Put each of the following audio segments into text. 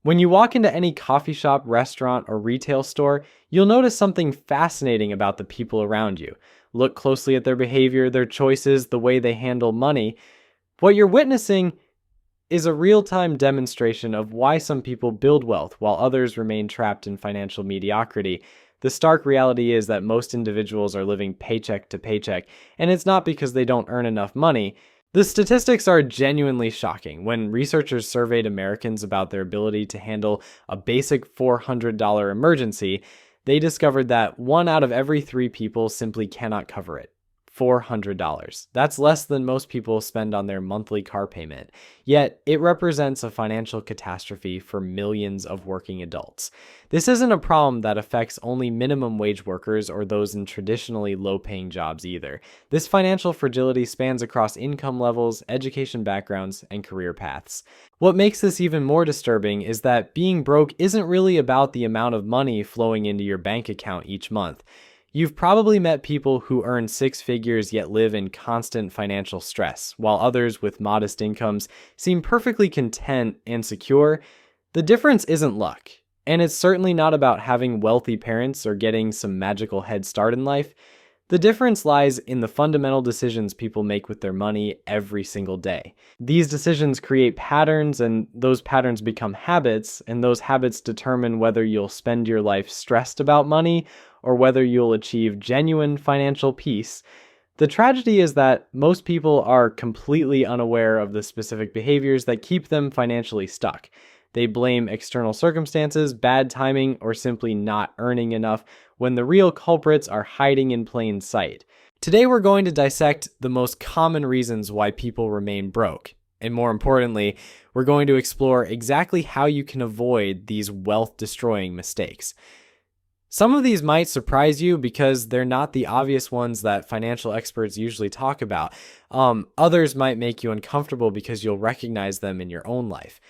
When you walk into any coffee shop, restaurant, or retail store, you'll notice something fascinating about the people around you. Look closely at their behavior, their choices, the way they handle money. What you're witnessing is a real-time demonstration of why some people build wealth while others remain trapped in financial mediocrity. The stark reality is that most individuals are living paycheck to paycheck, and it's not because they don't earn enough money. The statistics are genuinely shocking. When researchers surveyed Americans about their ability to handle a basic $400 emergency, they discovered that 1 out of every 3 people simply cannot cover it. $400. That's less than most people spend on their monthly car payment. Yet, it represents a financial catastrophe for millions of working adults. This isn't a problem that affects only minimum wage workers or those in traditionally low-paying jobs either. This financial fragility spans across income levels, education backgrounds, and career paths. What makes this even more disturbing is that being broke isn't really about the amount of money flowing into your bank account each month. You've probably met people who earn 6 figures yet live in constant financial stress, while others with modest incomes seem perfectly content and secure. The difference isn't luck, and it's certainly not about having wealthy parents or getting some magical head start in life. The difference lies in the fundamental decisions people make with their money every single day. These decisions create patterns, and those patterns become habits, and those habits determine whether you'll spend your life stressed about money or whether you'll achieve genuine financial peace. The tragedy is that most people are completely unaware of the specific behaviors that keep them financially stuck. They blame external circumstances, bad timing, or simply not earning enough when the real culprits are hiding in plain sight. Today we're going to dissect the most common reasons why people remain broke. And more importantly, we're going to explore exactly how you can avoid these wealth-destroying mistakes. Some of these might surprise you because they're not the obvious ones that financial experts usually talk about. Others might make you uncomfortable because you'll recognize them in your own life.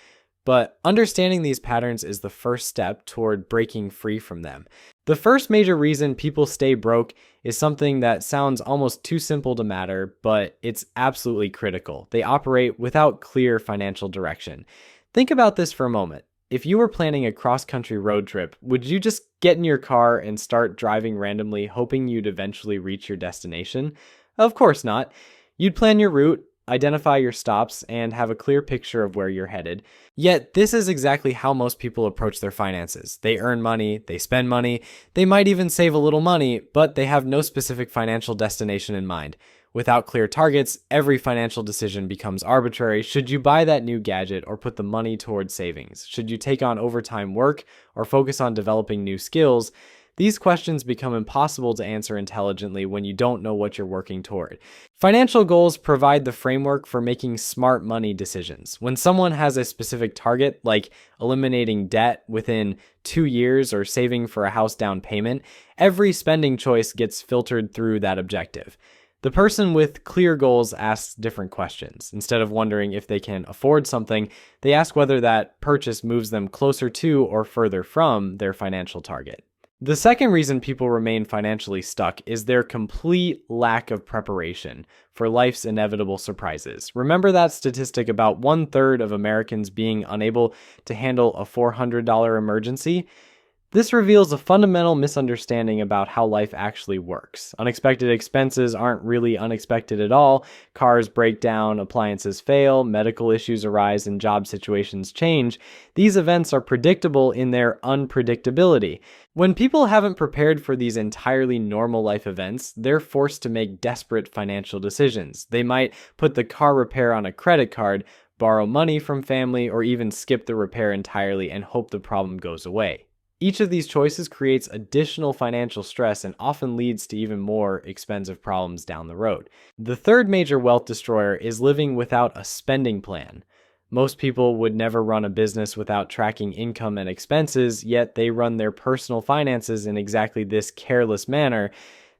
But understanding these patterns is the first step toward breaking free from them. The first major reason people stay broke is something that sounds almost too simple to matter, but it's absolutely critical. They operate without clear financial direction. Think about this for a moment. If you were planning a cross-country road trip, would you just get in your car and start driving randomly, hoping you'd eventually reach your destination? Of course not. You'd plan your route, identify your stops, and have a clear picture of where you're headed. Yet, this is exactly how most people approach their finances. They earn money, they spend money, they might even save a little money, but they have no specific financial destination in mind. Without clear targets, every financial decision becomes arbitrary. Should you buy that new gadget or put the money towards savings? Should you take on overtime work or focus on developing new skills? These questions become impossible to answer intelligently when you don't know what you're working toward. Financial goals provide the framework for making smart money decisions. When someone has a specific target, like eliminating debt within 2 years or saving for a house down payment, every spending choice gets filtered through that objective. The person with clear goals asks different questions. Instead of wondering if they can afford something, they ask whether that purchase moves them closer to or further from their financial target. The second reason people remain financially stuck is their complete lack of preparation for life's inevitable surprises. Remember that statistic about 1/3 of Americans being unable to handle a $400 emergency? This reveals a fundamental misunderstanding about how life actually works. Unexpected expenses aren't really unexpected at all. Cars break down, appliances fail, medical issues arise, and job situations change. These events are predictable in their unpredictability. When people haven't prepared for these entirely normal life events, they're forced to make desperate financial decisions. They might put the car repair on a credit card, borrow money from family, or even skip the repair entirely and hope the problem goes away. Each of these choices creates additional financial stress and often leads to even more expensive problems down the road. The third major wealth destroyer is living without a spending plan. Most people would never run a business without tracking income and expenses, yet they run their personal finances in exactly this careless manner.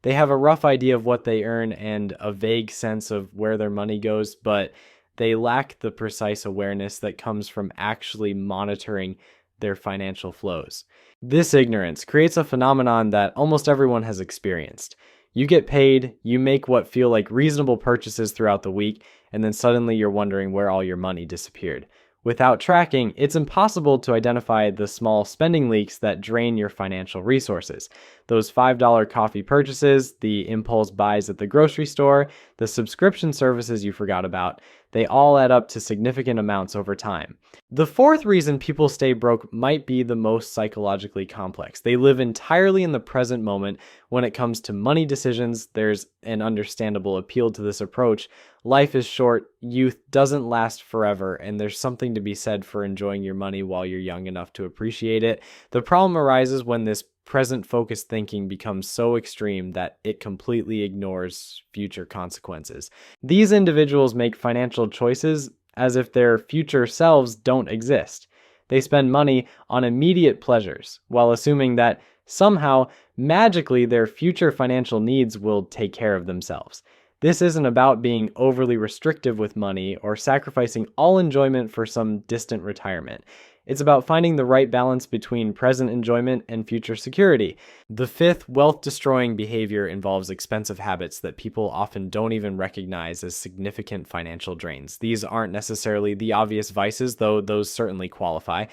They have a rough idea of what they earn and a vague sense of where their money goes, but they lack the precise awareness that comes from actually monitoring their financial flows. This ignorance creates a phenomenon that almost everyone has experienced. You get paid, you make what feel like reasonable purchases throughout the week, and then suddenly you're wondering where all your money disappeared. Without tracking, it's impossible to identify the small spending leaks that drain your financial resources. Those $5 coffee purchases, the impulse buys at the grocery store, the subscription services you forgot about, they all add up to significant amounts over time. The fourth reason people stay broke might be the most psychologically complex. They live entirely in the present moment when it comes to money decisions. There's an understandable appeal to this approach. Life is short, youth doesn't last forever, and there's something to be said for enjoying your money while you're young enough to appreciate it. The problem arises when this present-focused thinking becomes so extreme that it completely ignores future consequences. These individuals make financial choices as if their future selves don't exist. They spend money on immediate pleasures while assuming that somehow, magically, their future financial needs will take care of themselves. This isn't about being overly restrictive with money or sacrificing all enjoyment for some distant retirement. It's about finding the right balance between present enjoyment and future security. The fifth wealth-destroying behavior involves expensive habits that people often don't even recognize as significant financial drains. These aren't necessarily the obvious vices, though those certainly qualify.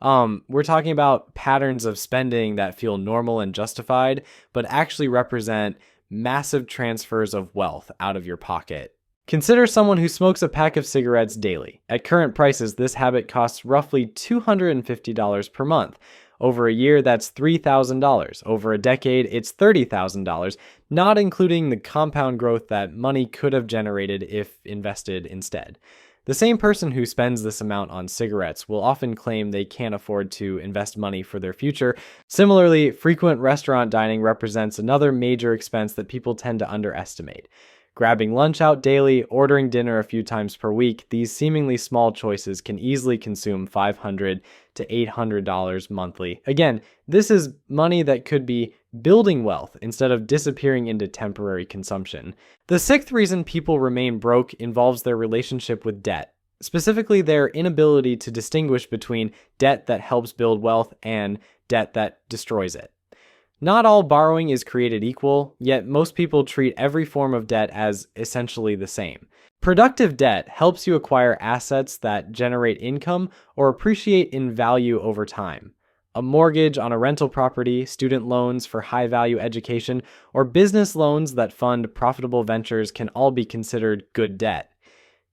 We're talking about patterns of spending that feel normal and justified, but actually represent massive transfers of wealth out of your pocket. Consider someone who smokes a pack of cigarettes daily. At current prices, this habit costs roughly $250 per month. Over a year, that's $3,000. Over a decade, it's $30,000, not including the compound growth that money could have generated if invested instead. The same person who spends this amount on cigarettes will often claim they can't afford to invest money for their future. Similarly, frequent restaurant dining represents another major expense that people tend to underestimate. Grabbing lunch out daily, ordering dinner a few times per week, these seemingly small choices can easily consume $500 to $800 monthly. Again, this is money that could be building wealth instead of disappearing into temporary consumption. The sixth reason people remain broke involves their relationship with debt, specifically their inability to distinguish between debt that helps build wealth and debt that destroys it. Not all borrowing is created equal, yet most people treat every form of debt as essentially the same. Productive debt helps you acquire assets that generate income or appreciate in value over time. A mortgage on a rental property, student loans for high-value education, or business loans that fund profitable ventures can all be considered good debt.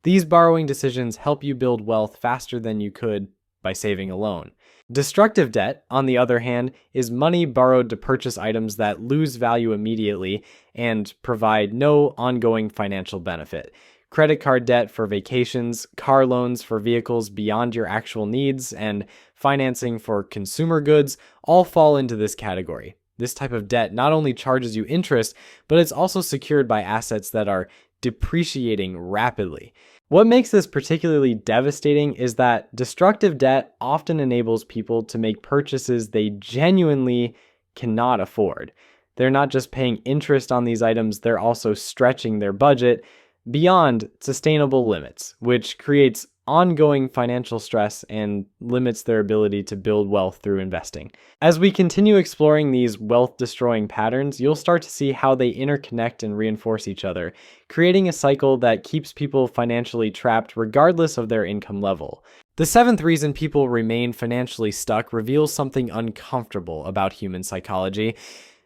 These borrowing decisions help you build wealth faster than you could by saving alone. Destructive debt, on the other hand, is money borrowed to purchase items that lose value immediately and provide no ongoing financial benefit. Credit card debt for vacations, car loans for vehicles beyond your actual needs, and financing for consumer goods all fall into this category. This type of debt not only charges you interest, but it's also secured by assets that are depreciating rapidly. What makes this particularly devastating is that destructive debt often enables people to make purchases they genuinely cannot afford. They're not just paying interest on these items, they're also stretching their budget beyond sustainable limits, which creates ongoing financial stress and limits their ability to build wealth through investing. As we continue exploring these wealth-destroying patterns, you'll start to see how they interconnect and reinforce each other, creating a cycle that keeps people financially trapped regardless of their income level. The seventh reason people remain financially stuck reveals something uncomfortable about human psychology.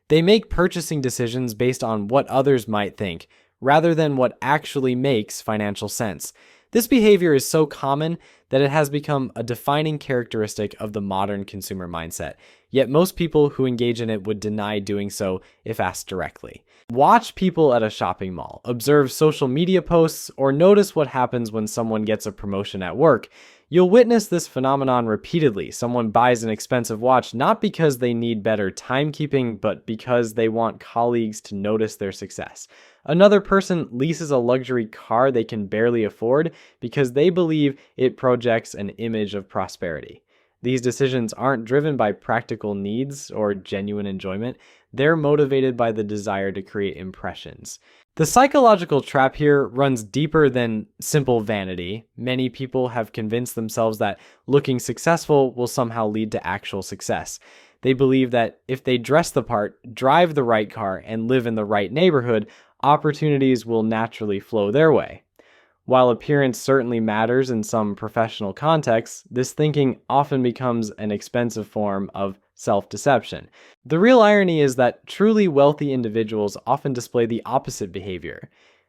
They make purchasing decisions based on what others might think, rather than what actually makes financial sense. This behavior is so common that it has become a defining characteristic of the modern consumer mindset, yet most people who engage in it would deny doing so if asked directly. Watch people at a shopping mall, observe social media posts, or notice what happens when someone gets a promotion at work. You'll witness this phenomenon repeatedly. Someone buys an expensive watch not because they need better timekeeping, but because they want colleagues to notice their success. Another person leases a luxury car they can barely afford because they believe it projects an image of prosperity. These decisions aren't driven by practical needs or genuine enjoyment. They're motivated by the desire to create impressions. The psychological trap here runs deeper than simple vanity. Many people have convinced themselves that looking successful will somehow lead to actual success. They believe that if they dress the part, drive the right car, and live in the right neighborhood, opportunities will naturally flow their way. While appearance certainly matters in some professional contexts, this thinking often becomes an expensive form of self-deception. The real irony is that truly wealthy individuals often display the opposite behavior.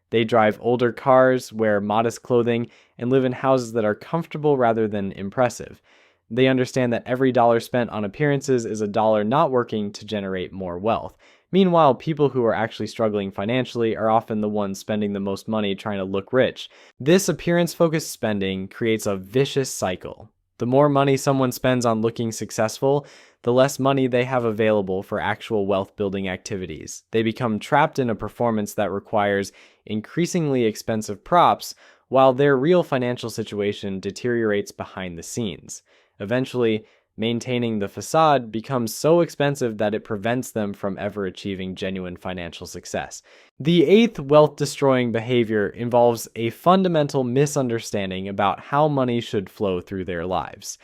They drive older cars, wear modest clothing, and live in houses that are comfortable rather than impressive. They understand that every dollar spent on appearances is a dollar not working to generate more wealth. Meanwhile, people who are actually struggling financially are often the ones spending the most money trying to look rich. This appearance-focused spending creates a vicious cycle. The more money someone spends on looking successful, the less money they have available for actual wealth-building activities. They become trapped in a performance that requires increasingly expensive props, while their real financial situation deteriorates behind the scenes. Eventually, maintaining the facade becomes so expensive that it prevents them from ever achieving genuine financial success. The eighth wealth-destroying behavior involves a fundamental misunderstanding about how money should flow through their lives.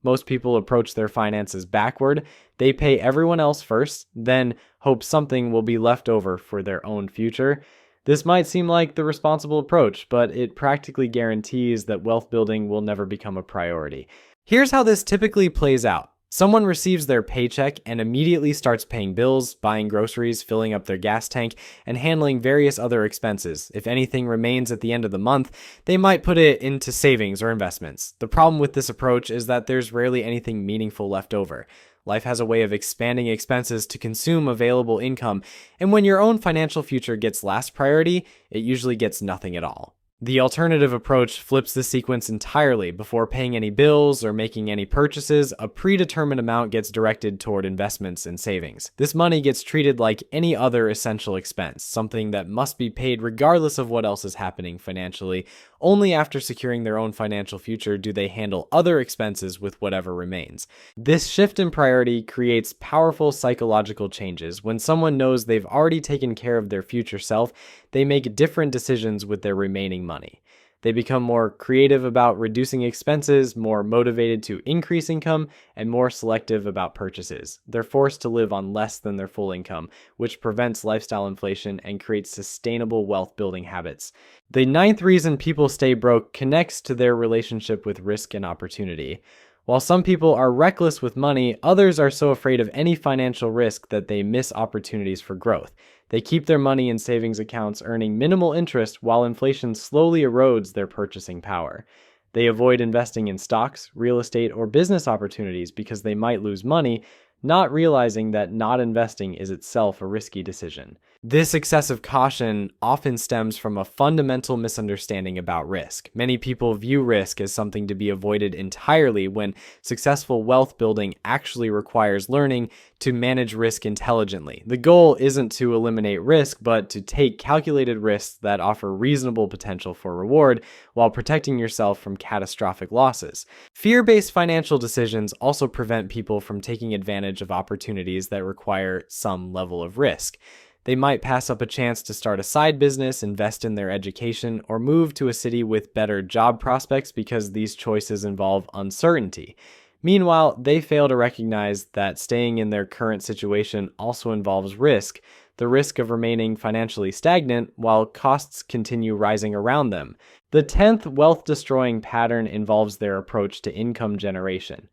Most people approach their finances backward. They pay everyone else first, then hope something will be left over for their own future. This might seem like the responsible approach, but it practically guarantees that wealth building will never become a priority. Here's how this typically plays out. Someone receives their paycheck and immediately starts paying bills, buying groceries, filling up their gas tank, and handling various other expenses. If anything remains at the end of the month, they might put it into savings or investments. The problem with this approach is that there's rarely anything meaningful left over. Life has a way of expanding expenses to consume available income, and when your own financial future gets last priority, it usually gets nothing at all. The alternative approach flips the sequence entirely. Before paying any bills or making any purchases, a predetermined amount gets directed toward investments and savings. This money gets treated like any other essential expense, something that must be paid regardless of what else is happening financially. Only after securing their own financial future do they handle other expenses with whatever remains. This shift in priority creates powerful psychological changes. When someone knows they've already taken care of their future self, they make different decisions with their remaining money. They become more creative about reducing expenses, more motivated to increase income, and more selective about purchases. They're forced to live on less than their full income, which prevents lifestyle inflation and creates sustainable wealth-building habits. The ninth reason people stay broke connects to their relationship with risk and opportunity. While some people are reckless with money, others are so afraid of any financial risk that they miss opportunities for growth. They keep their money in savings accounts, earning minimal interest while inflation slowly erodes their purchasing power. They avoid investing in stocks, real estate, or business opportunities because they might lose money, not realizing that not investing is itself a risky decision. This excessive caution often stems from a fundamental misunderstanding about risk. Many people view risk as something to be avoided entirely when successful wealth building actually requires learning to manage risk intelligently. The goal isn't to eliminate risk, but to take calculated risks that offer reasonable potential for reward while protecting yourself from catastrophic losses. Fear-based financial decisions also prevent people from taking advantage of opportunities that require some level of risk. They might pass up a chance to start a side business, invest in their education, or move to a city with better job prospects because these choices involve uncertainty. Meanwhile, they fail to recognize that staying in their current situation also involves risk, the risk of remaining financially stagnant while costs continue rising around them. The 10th wealth-destroying pattern involves their approach to income generation.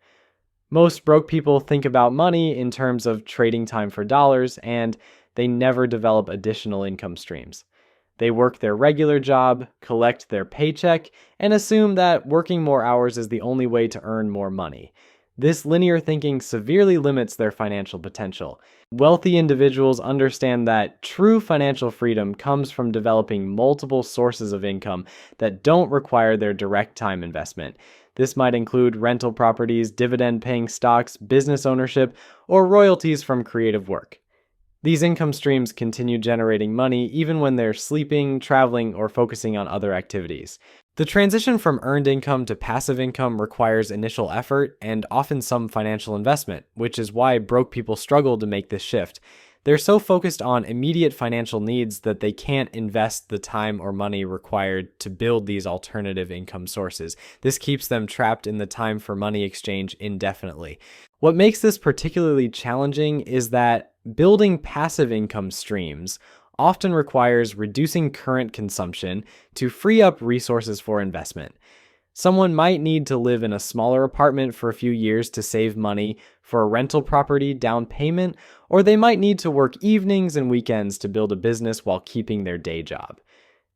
Most broke people think about money in terms of trading time for dollars, and they never develop additional income streams. They work their regular job, collect their paycheck, and assume that working more hours is the only way to earn more money. This linear thinking severely limits their financial potential. Wealthy individuals understand that true financial freedom comes from developing multiple sources of income that don't require their direct time investment. This might include rental properties, dividend-paying stocks, business ownership, or royalties from creative work. These income streams continue generating money even when they're sleeping, traveling, or focusing on other activities. The transition from earned income to passive income requires initial effort and often some financial investment, which is why broke people struggle to make this shift. They're so focused on immediate financial needs that they can't invest the time or money required to build these alternative income sources. This keeps them trapped in the time for money exchange indefinitely. What makes this particularly challenging is that building passive income streams often requires reducing current consumption to free up resources for investment. Someone might need to live in a smaller apartment for a few years to save money for a rental property down payment, or they might need to work evenings and weekends to build a business while keeping their day job.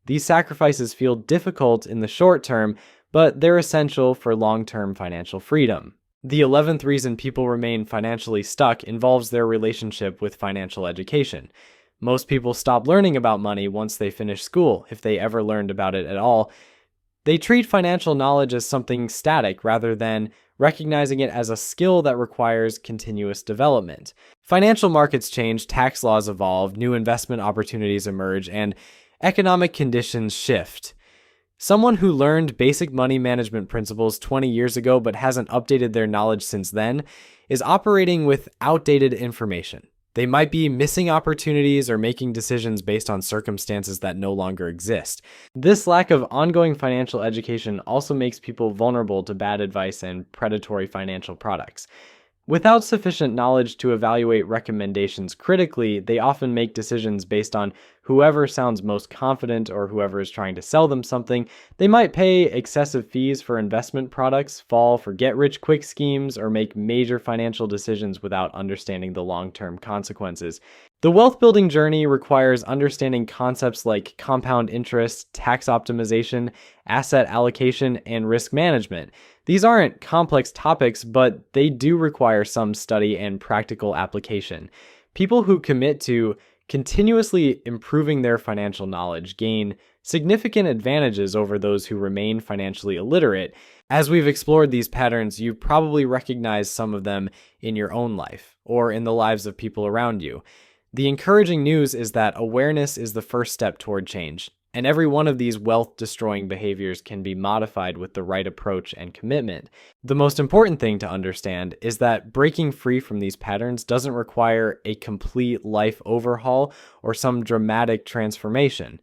These sacrifices feel difficult in the short term, but they're essential for long-term financial freedom. The 11th reason people remain financially stuck involves their relationship with financial education. Most people stop learning about money once they finish school, if they ever learned about it at all. They treat financial knowledge as something static rather than recognizing it as a skill that requires continuous development. Financial markets change, tax laws evolve, new investment opportunities emerge, and economic conditions shift. Someone who learned basic money management principles 20 years ago but hasn't updated their knowledge since then is operating with outdated information. They might be missing opportunities or making decisions based on circumstances that no longer exist. This lack of ongoing financial education also makes people vulnerable to bad advice and predatory financial products. Without sufficient knowledge to evaluate recommendations critically, they often make decisions based on whoever sounds most confident or whoever is trying to sell them something. They might pay excessive fees for investment products, fall for get-rich-quick schemes, or make major financial decisions without understanding the long-term consequences. The wealth-building journey requires understanding concepts like compound interest, tax optimization, asset allocation, and risk management. These aren't complex topics, but they do require some study and practical application. People who commit to continuously improving their financial knowledge gain significant advantages over those who remain financially illiterate. As we've explored these patterns, you probably recognize some of them in your own life or in the lives of people around you. The encouraging news is that awareness is the first step toward change, and every one of these wealth-destroying behaviors can be modified with the right approach and commitment. The most important thing to understand is that breaking free from these patterns doesn't require a complete life overhaul or some dramatic transformation.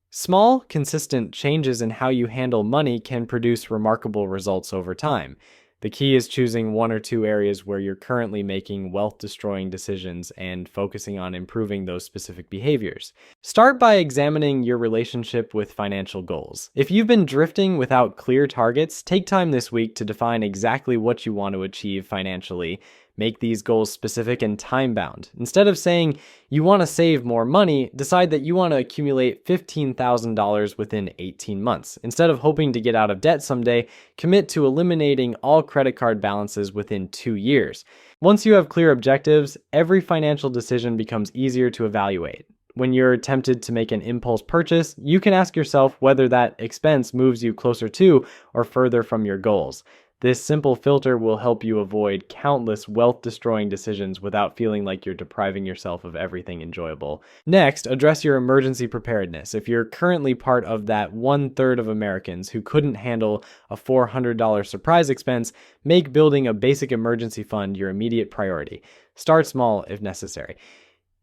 Small, consistent changes in how you handle money can produce remarkable results over time. The key is choosing one or two areas where you're currently making wealth-destroying decisions and focusing on improving those specific behaviors. Start by examining your relationship with financial goals. If you've been drifting without clear targets, take time this week to define exactly what you want to achieve financially. Make these goals specific and time-bound. Instead of saying you want to save more money, decide that you want to accumulate $15,000 within 18 months. Instead of hoping to get out of debt someday, commit to eliminating all credit card balances within 2 years. Once you have clear objectives, every financial decision becomes easier to evaluate. When you're tempted to make an impulse purchase, you can ask yourself whether that expense moves you closer to or further from your goals. This simple filter will help you avoid countless wealth-destroying decisions without feeling like you're depriving yourself of everything enjoyable. Next, address your emergency preparedness. If you're currently part of that 1/3 of Americans who couldn't handle a $400 surprise expense, make building a basic emergency fund your immediate priority. Start small if necessary.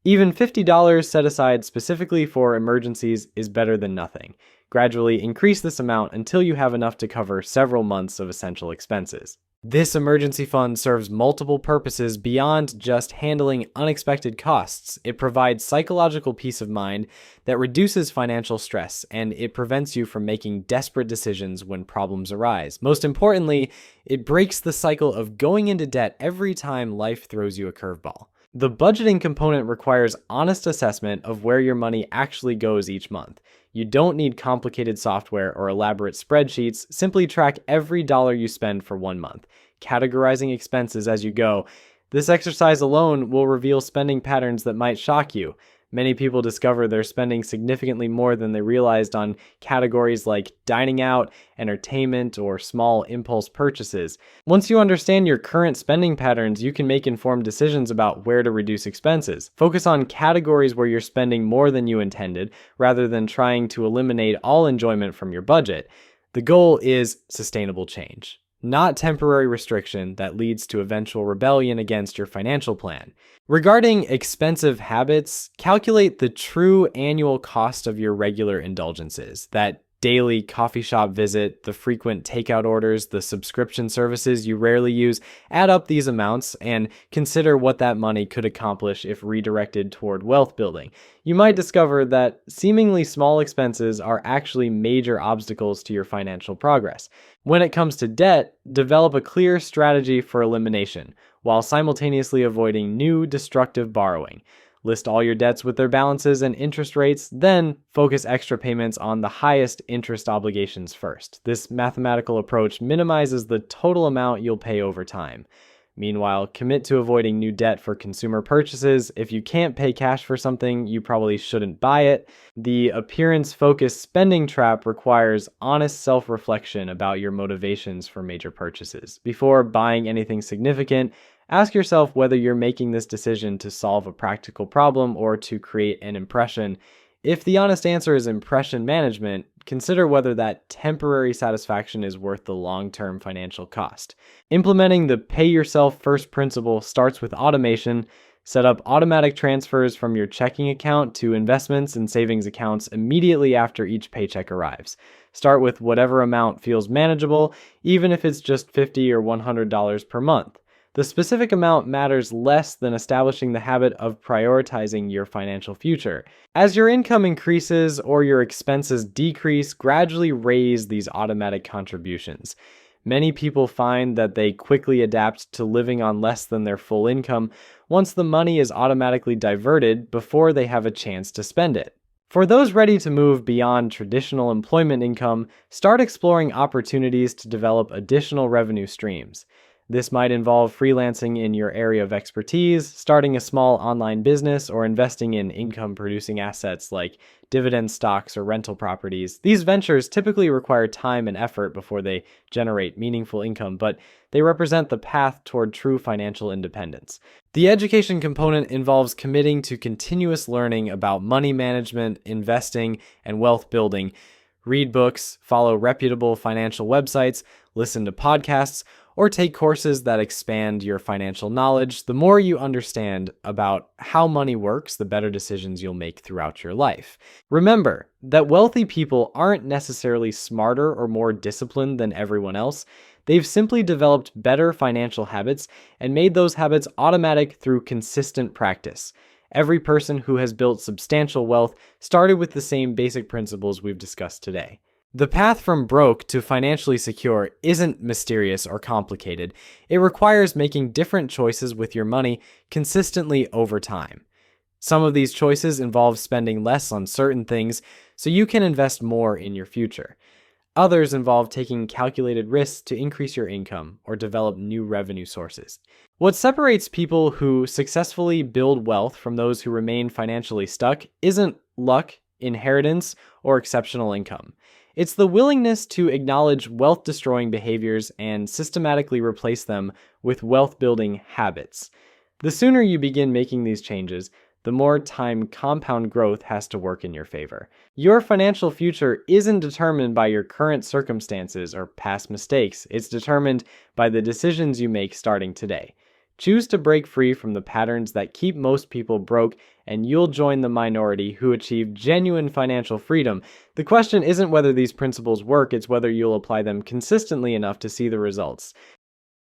Even $50 set aside specifically for emergencies is better than nothing. Gradually increase this amount until you have enough to cover several months of essential expenses. This emergency fund serves multiple purposes beyond just handling unexpected costs. It provides psychological peace of mind that reduces financial stress, and it prevents you from making desperate decisions when problems arise. Most importantly, it breaks the cycle of going into debt every time life throws you a curveball. The budgeting component requires honest assessment of where your money actually goes each month. You don't need complicated software or elaborate spreadsheets. Simply track every dollar you spend for 1 month, categorizing expenses as you go. This exercise alone will reveal spending patterns that might shock you. Many people discover they're spending significantly more than they realized on categories like dining out, entertainment, or small impulse purchases. Once you understand your current spending patterns, you can make informed decisions about where to reduce expenses. Focus on categories where you're spending more than you intended, rather than trying to eliminate all enjoyment from your budget. The goal is sustainable change, not temporary restriction that leads to eventual rebellion against your financial plan. Regarding expensive habits, calculate the true annual cost of your regular indulgences, that daily coffee shop visit, the frequent takeout orders, the subscription services you rarely use. Add up these amounts and consider what that money could accomplish if redirected toward wealth building. You might discover that seemingly small expenses are actually major obstacles to your financial progress. When it comes to debt, develop a clear strategy for elimination, while simultaneously avoiding new destructive borrowing. List all your debts with their balances and interest rates, then focus extra payments on the highest interest obligations first. This mathematical approach minimizes the total amount you'll pay over time. Meanwhile, commit to avoiding new debt for consumer purchases. If you can't pay cash for something, you probably shouldn't buy it. The appearance-focused spending trap requires honest self-reflection about your motivations for major purchases. Before buying anything significant, ask yourself whether you're making this decision to solve a practical problem or to create an impression. If the honest answer is impression management, consider whether that temporary satisfaction is worth the long-term financial cost. Implementing the pay yourself first principle starts with automation. Set up automatic transfers from your checking account to investments and savings accounts immediately after each paycheck arrives. Start with whatever amount feels manageable, even if it's just $50 or $100 per month. The specific amount matters less than establishing the habit of prioritizing your financial future. As your income increases or your expenses decrease, gradually raise these automatic contributions. Many people find that they quickly adapt to living on less than their full income once the money is automatically diverted before they have a chance to spend it. For those ready to move beyond traditional employment income, start exploring opportunities to develop additional revenue streams. This might involve freelancing in your area of expertise, starting a small online business, or investing in income-producing assets like dividend stocks or rental properties. These ventures typically require time and effort before they generate meaningful income, but they represent the path toward true financial independence. The education component involves committing to continuous learning about money management, investing, and wealth building. Read books, follow reputable financial websites, listen to podcasts, or take courses that expand your financial knowledge. The more you understand about how money works, the better decisions you'll make throughout your life. Remember that wealthy people aren't necessarily smarter or more disciplined than everyone else. They've simply developed better financial habits and made those habits automatic through consistent practice. Every person who has built substantial wealth started with the same basic principles we've discussed today. The path from broke to financially secure isn't mysterious or complicated. It requires making different choices with your money consistently over time. Some of these choices involve spending less on certain things so you can invest more in your future. Others involve taking calculated risks to increase your income or develop new revenue sources. What separates people who successfully build wealth from those who remain financially stuck isn't luck, inheritance, or exceptional income. It's the willingness to acknowledge wealth-destroying behaviors and systematically replace them with wealth-building habits. The sooner you begin making these changes, the more time compound growth has to work in your favor. Your financial future isn't determined by your current circumstances or past mistakes. It's determined by the decisions you make starting today. Choose to break free from the patterns that keep most people broke, and you'll join the minority who achieve genuine financial freedom. The question isn't whether these principles work, it's whether you'll apply them consistently enough to see the results.